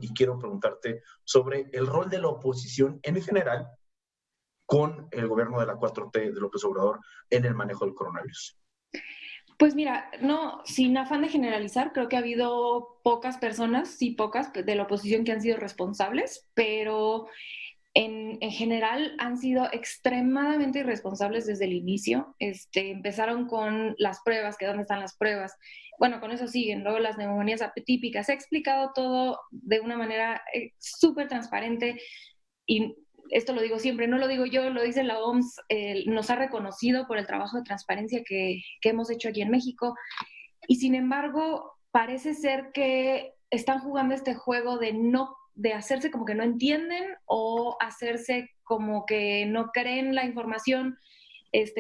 y quiero preguntarte sobre el rol de la oposición en general con el gobierno de la 4T de López Obrador en el manejo del coronavirus. Pues mira, no, sin afán de generalizar, creo que ha habido pocas personas, sí pocas, de la oposición que han sido responsables, pero en general han sido extremadamente irresponsables desde el inicio. Empezaron con las pruebas, que dónde están las pruebas. Bueno, con eso siguen, luego las neumonías atípicas. He explicado todo de una manera súper transparente y esto lo digo siempre, no lo digo yo, lo dice la OMS, nos ha reconocido por el trabajo de transparencia que hemos hecho aquí en México. Y sin embargo, parece ser que están jugando este juego de hacerse como que no entienden o hacerse como que no creen la información,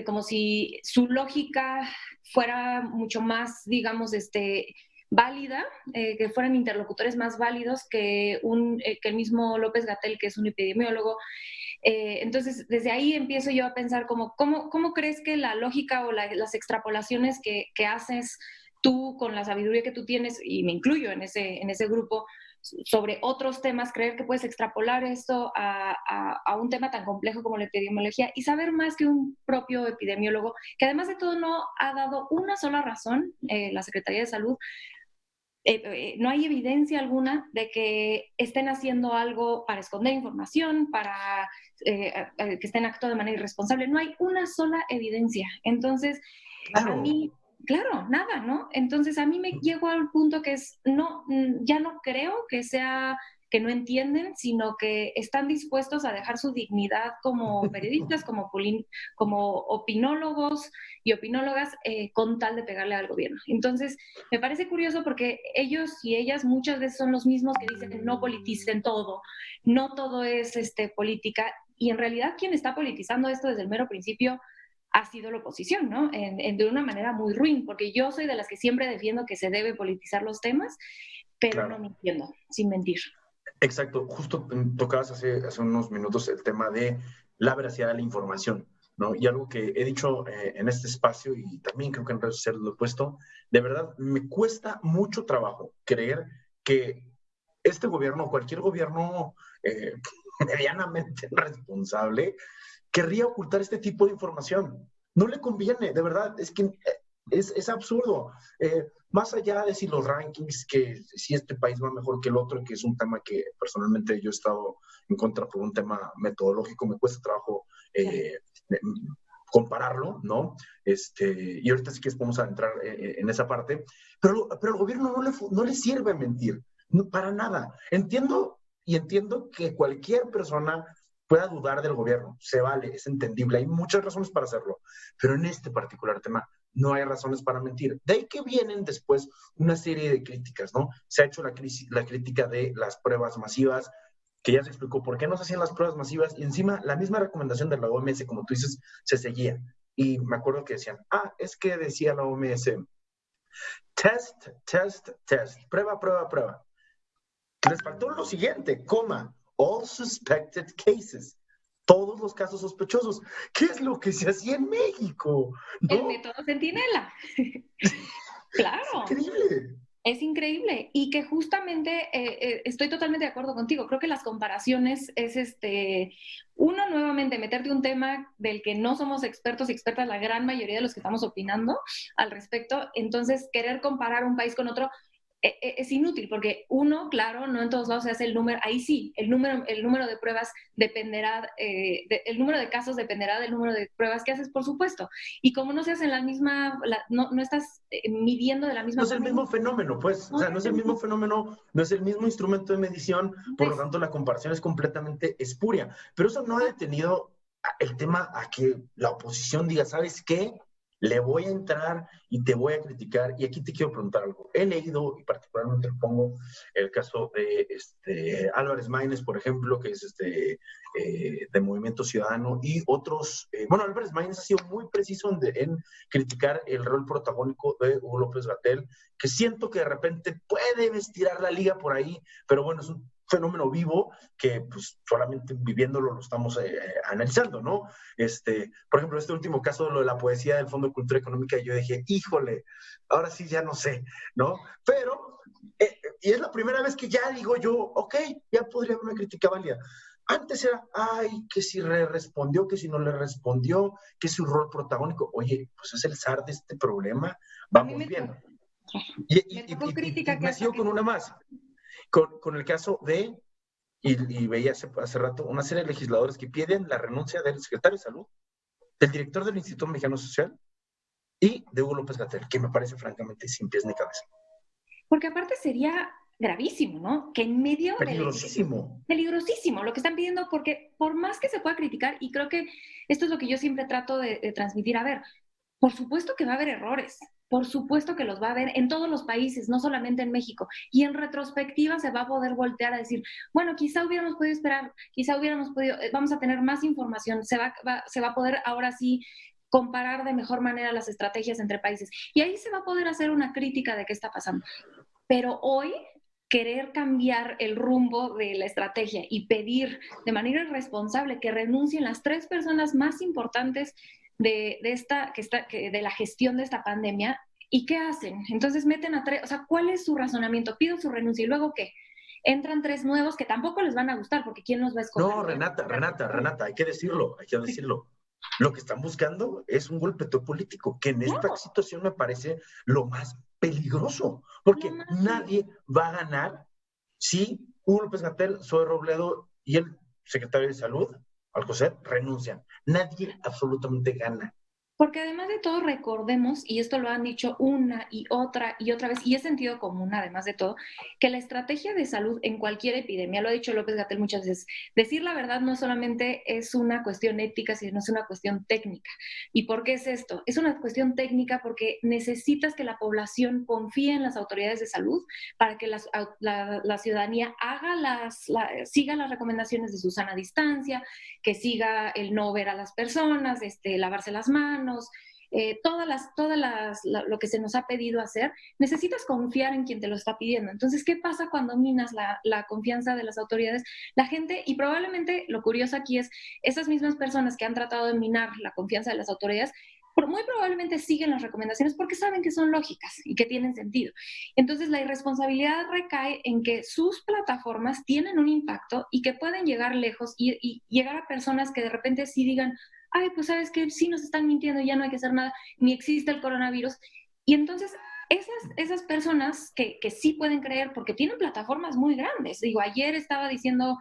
como si su lógica fuera mucho más, digamos, válida, que fueran interlocutores más válidos que el mismo López Gatell, que es un epidemiólogo. Entonces, desde ahí empiezo yo a pensar ¿cómo crees que la lógica o las extrapolaciones que haces tú con la sabiduría que tú tienes, y me incluyo en ese grupo, sobre otros temas, creer que puedes extrapolar esto a un tema tan complejo como la epidemiología y saber más que un propio epidemiólogo, que además de todo no ha dado una sola razón, la Secretaría de Salud? No hay evidencia alguna de que estén haciendo algo para esconder información, para que estén actuando de manera irresponsable. No hay una sola evidencia. Entonces, Claro. a mí, claro, nada, ¿no? Entonces, a mí me llegó al punto que ya no creo que sea que no entienden, sino que están dispuestos a dejar su dignidad como periodistas, como opinólogos y opinólogas, con tal de pegarle al gobierno. Entonces, me parece curioso porque ellos y ellas muchas veces son los mismos que dicen no politicen todo, no todo es política, y en realidad quien está politizando esto desde el mero principio ha sido la oposición, ¿no? De una manera muy ruin, porque yo soy de las que siempre defiendo que se debe politizar los temas, pero claro, no mintiendo, sin mentir. Exacto, justo tocabas hace unos minutos el tema de la veracidad de la información, ¿no? Y algo que he dicho en este espacio y también creo que en redes sociales lo he puesto, de verdad me cuesta mucho trabajo creer que este gobierno, cualquier gobierno medianamente responsable, querría ocultar este tipo de información. No le conviene, de verdad, es que es absurdo. Más allá de si los rankings, que si este país va mejor que el otro, que es un tema que personalmente yo he estado en contra por un tema metodológico, me cuesta trabajo compararlo, ¿no? Y ahorita sí que vamos a entrar en esa parte, pero al gobierno no le sirve mentir, no, para nada. Entiendo que cualquier persona pueda dudar del gobierno, se vale, es entendible, hay muchas razones para hacerlo, pero en este particular tema no hay razones para mentir. De ahí que vienen después una serie de críticas, ¿no? Se ha hecho la crítica de las pruebas masivas, que ya se explicó por qué no se hacían las pruebas masivas, y encima la misma recomendación de la OMS, como tú dices, se seguía. Y me acuerdo que decían, es que decía la OMS, test, test, test, prueba, prueba, prueba. Les faltó lo siguiente, all suspected cases. Todos los casos sospechosos. ¿Qué es lo que se hacía en México? ¿No? El método Centinela. Claro. Es increíble. Es increíble y que justamente estoy totalmente de acuerdo contigo. Creo que las comparaciones es uno, nuevamente, meterte un tema del que no somos expertos y expertas la gran mayoría de los que estamos opinando al respecto. Entonces, querer comparar un país con otro es inútil porque uno, claro, no en todos lados se hace el número, ahí sí, el número de pruebas dependerá, el número de casos dependerá del número de pruebas que haces, por supuesto. Y como no se hace en la misma, no estás midiendo de la misma forma. No es el mismo fenómeno, pues, o sea, no es el mismo fenómeno, no es el mismo instrumento de medición, por lo tanto la comparación es completamente espuria. Pero eso no ha detenido el tema a que la oposición diga, ¿sabes qué? Le voy a entrar y te voy a criticar. Y aquí te quiero preguntar algo. He leído, y particularmente pongo el caso de Álvarez Maínez, por ejemplo, que es de Movimiento Ciudadano, y otros. Bueno, Álvarez Maínez ha sido muy preciso en criticar el rol protagónico de Hugo López Gatell, que siento que de repente puede estirar la liga por ahí, pero bueno, es un fenómeno vivo que pues solamente viviéndolo lo estamos analizando, ¿no? Por ejemplo, este último caso de lo de la poesía del Fondo de Cultura Económica, yo dije, híjole, ahora sí ya no sé, ¿no? Pero y es la primera vez que ya digo yo, ok, ya podría haber una crítica válida. Antes era, ay, que si le respondió, que si no le respondió, que su rol protagónico. Oye, pues es el zar de este problema, A mí vamos bien. me tocó Y crítica que me hasta sigo que... con una más, con el caso de, y veía hace rato, una serie de legisladores que piden la renuncia del secretario de Salud, del director del Instituto Mexicano Social y de Hugo López Gatell, que me parece francamente sin pies ni cabeza. Porque aparte sería gravísimo, ¿no? Que en medio Peligrosísimo. peligrosísimo lo que están pidiendo, porque por más que se pueda criticar, y creo que esto es lo que yo siempre trato de transmitir, a ver, por supuesto que va a haber errores, por supuesto que los va a haber en todos los países, no solamente en México. Y en retrospectiva se va a poder voltear a decir, bueno, quizá hubiéramos podido esperar, quizá hubiéramos podido, vamos a tener más información, se va a poder ahora sí comparar de mejor manera las estrategias entre países. Y ahí se va a poder hacer una crítica de qué está pasando. Pero hoy querer cambiar el rumbo de la estrategia y pedir de manera irresponsable que renuncien las 3 personas más importantes de la gestión de esta pandemia, ¿y qué hacen? Entonces meten a 3, o sea, ¿cuál es su razonamiento? Pido su renuncia y luego ¿qué? Entran 3 nuevos que tampoco les van a gustar porque ¿quién los va a escoger? No, Renata, hay que decirlo, hay que decirlo. Lo que están buscando es un golpeteo político, que en esta Claro, situación me parece lo más peligroso, lo porque más... nadie va a ganar si Hugo López Gatell, Zoe Robledo y el secretario de Salud, Alcocer, renuncian. Nadie absolutamente gana. Porque además de todo, recordemos, y esto lo han dicho una y otra vez, y es sentido común, además de todo, que la estrategia de salud en cualquier epidemia, lo ha dicho López Gatell muchas veces, decir la verdad no solamente es una cuestión ética, sino es una cuestión técnica. ¿Y por qué es esto? Es una cuestión técnica porque necesitas que la población confíe en las autoridades de salud para que la ciudadanía siga las recomendaciones de su sana distancia, que siga el no ver a las personas, lavarse las manos, lo que se nos ha pedido hacer, necesitas confiar en quien te lo está pidiendo. Entonces, ¿qué pasa cuando minas la confianza de las autoridades? La gente, y probablemente lo curioso aquí es, esas mismas personas que han tratado de minar la confianza de las autoridades, muy probablemente siguen las recomendaciones porque saben que son lógicas y que tienen sentido. Entonces, la irresponsabilidad recae en que sus plataformas tienen un impacto y que pueden llegar lejos y llegar a personas que de repente sí digan, ay, pues sabes que sí nos están mintiendo, ya no hay que hacer nada, ni existe el coronavirus. Y entonces esas personas que sí pueden creer, porque tienen plataformas muy grandes. Digo, ayer estaba diciendo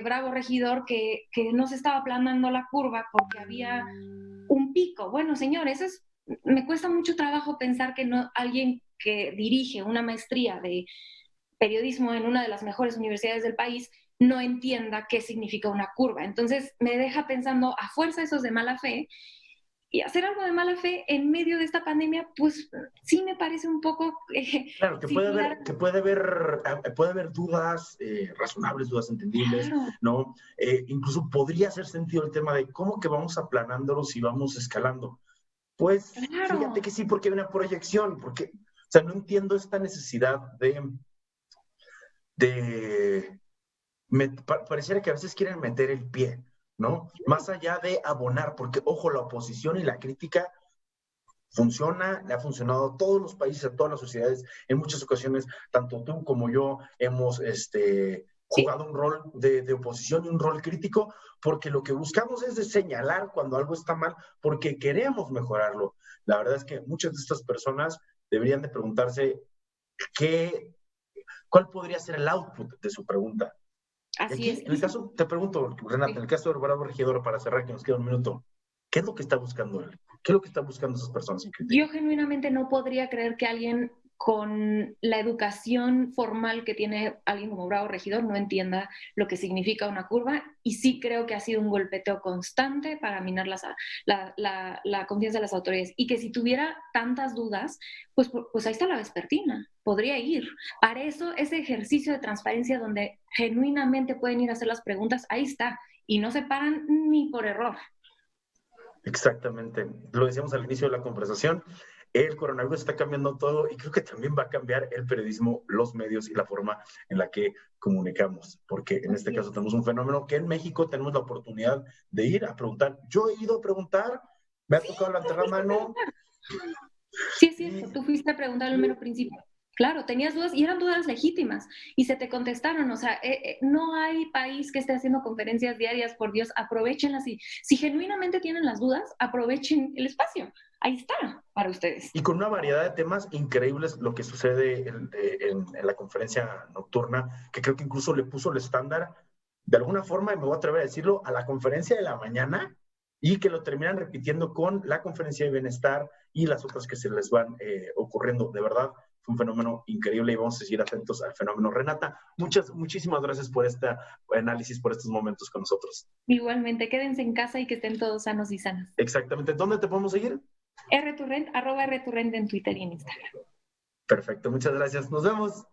Bravo Regidor que no se estaba aplanando la curva porque había un pico. Bueno, señores, me cuesta mucho trabajo pensar que no alguien que dirige una maestría de periodismo en una de las mejores universidades del país no entienda qué significa una curva. Entonces me deja pensando, a fuerza esos de mala fe, y hacer algo de mala fe en medio de esta pandemia, pues sí me parece un poco Claro, similar. puede haber dudas, razonables, dudas entendibles, Claro, ¿no? Incluso podría hacer sentido el tema de cómo que vamos aplanándolo si vamos escalando. Pues fíjate claro. que sí, porque hay una proyección, porque, o sea, no entiendo esta necesidad de pareciera que a veces quieren meter el pie, ¿no? Más allá de abonar, porque, ojo, la oposición y la crítica funciona, le ha funcionado a todos los países, a todas las sociedades. En muchas ocasiones, tanto tú como yo hemos Sí, jugado un rol de oposición y un rol crítico, porque lo que buscamos es de señalar cuando algo está mal, porque queremos mejorarlo. La verdad es que muchas de estas personas deberían de preguntarse qué, cuál podría ser el output de su pregunta. Y así aquí, es. en el caso, te pregunto, Renata, en el Sí. caso de Bravo Regidor, para cerrar, que nos queda un minuto, ¿qué es lo que está buscando él? ¿Qué es lo que están buscando esas personas sin Yo criterio? genuinamente no podría creer que alguien con la educación formal que tiene alguien como Bravo Regidor no entienda lo que significa una curva, y sí creo que ha sido un golpeteo constante para minar la confianza de las autoridades, y que si tuviera tantas dudas, pues ahí está la vespertina, podría ir. Para eso, ese ejercicio de transparencia donde genuinamente pueden ir a hacer las preguntas, ahí está, y no se paran ni por error. Exactamente. Lo decíamos al inicio de la conversación, el coronavirus está cambiando todo y creo que también va a cambiar el periodismo, los medios y la forma en la que comunicamos, porque en este Así caso es. tenemos un fenómeno que en México tenemos la oportunidad de ir a preguntar. Yo he ido a preguntar, me ha Sí, tocado tú levantar la fuiste a mano preguntar. Sí, es cierto, y, tú fuiste a preguntar al y mero principio. Claro, tenías dudas y eran dudas legítimas y se te contestaron. O sea, no hay país que esté haciendo conferencias diarias, por Dios, aprovechenlas. Si genuinamente tienen las dudas, aprovechen el espacio. Ahí está para ustedes. Y con una variedad de temas increíbles, lo que sucede en la conferencia nocturna, que creo que incluso le puso el estándar, de alguna forma, y me voy a atrever a decirlo, a la conferencia de la mañana, y que lo terminan repitiendo con la conferencia de bienestar y las otras que se les van ocurriendo. De verdad, fue un fenómeno increíble y vamos a seguir atentos al fenómeno. Renata, muchísimas gracias por este análisis, por estos momentos con nosotros. Igualmente, quédense en casa y que estén todos sanos y sanas. Exactamente. ¿Dónde te podemos seguir? @rturrent en Twitter y en Instagram. Perfecto, muchas gracias. Nos vemos.